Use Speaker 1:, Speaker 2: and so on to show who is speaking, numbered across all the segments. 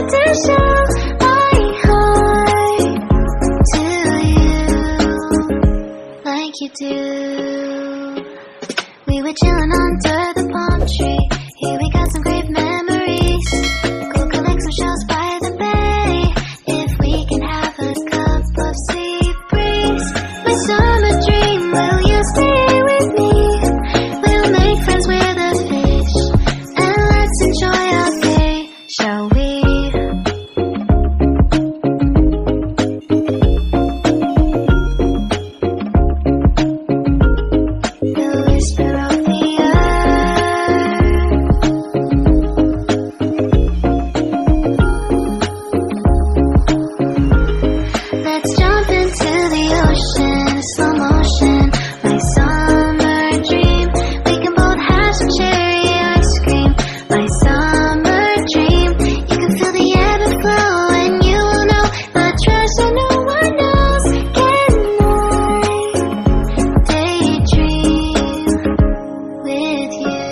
Speaker 1: to show my heart to you like you do. We were chilling under the palm tree. Here we got some great memories. Go collect some shells by the bay. If we can have a cup of sea breeze. My summer dream, will you stay with me? We'll make friends with the fish, and let's enjoy our day, shall we? The whisper of the let's jump into the ocean, slow motion, my summer dream. We can both have some cherry ice cream, my summer dream. You can feel the ebb and flow, and you will know the treasure no one knows. Can I daydream with you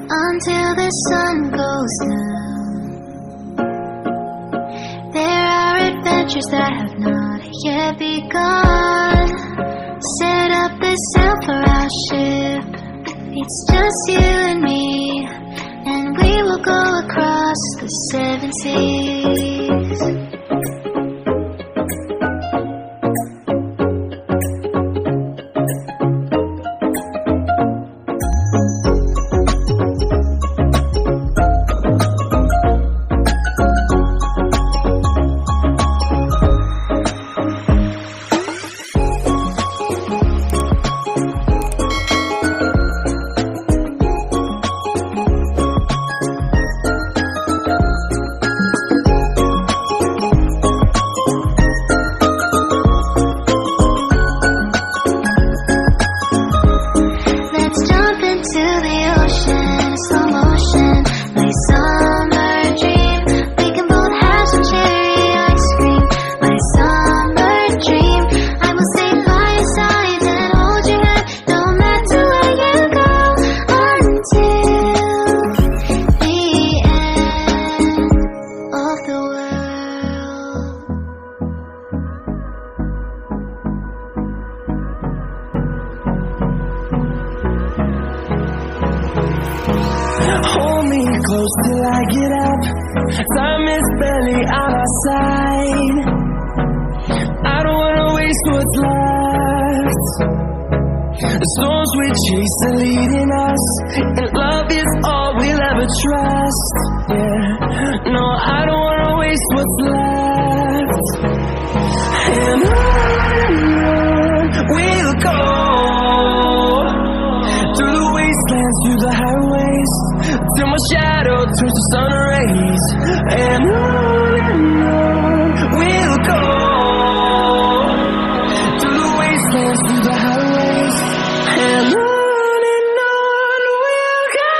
Speaker 1: until the sun goes down? There are adventures that have not yet begun. Set up the sail for our ship. It's just you and me, and we will go across the 7 seas. Let's jump into the ocean, slow motion, my summer dream. We can both have some cherry ice cream, my summer dream. I will stay by your side and hold your hand, no matter where you go, until the end of the world.
Speaker 2: Hold me close till I get up. Time is barely on our side. I don't wanna waste what's left. The storms we chase are leading us, and love is all we'll ever trust. Yeah, no, I don't wanna waste what's left. And on we'll go, through the wastelands, through the highways, till my shadow turns to sun rays. And on we'll go, through the wastelands, through the highways. And on we'll go.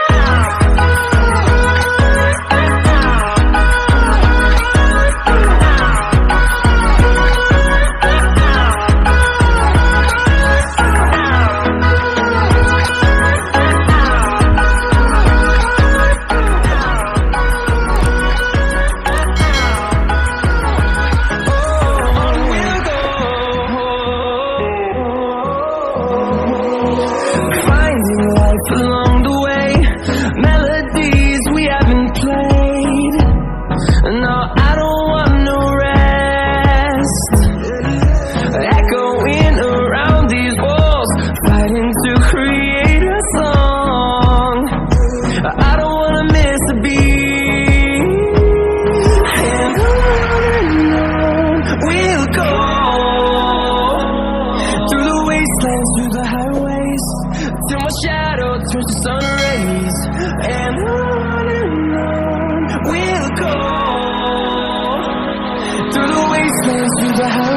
Speaker 2: Finding life along the way, melodies we haven't played. No, I don't want no rest. Echoing around these walls, fighting to create a song. I don't wanna miss a beat. And on we'll go, through the wastelands, through the highways, till my shadow turns to sun rays. And on we'll go, through the wastelands, through the highways.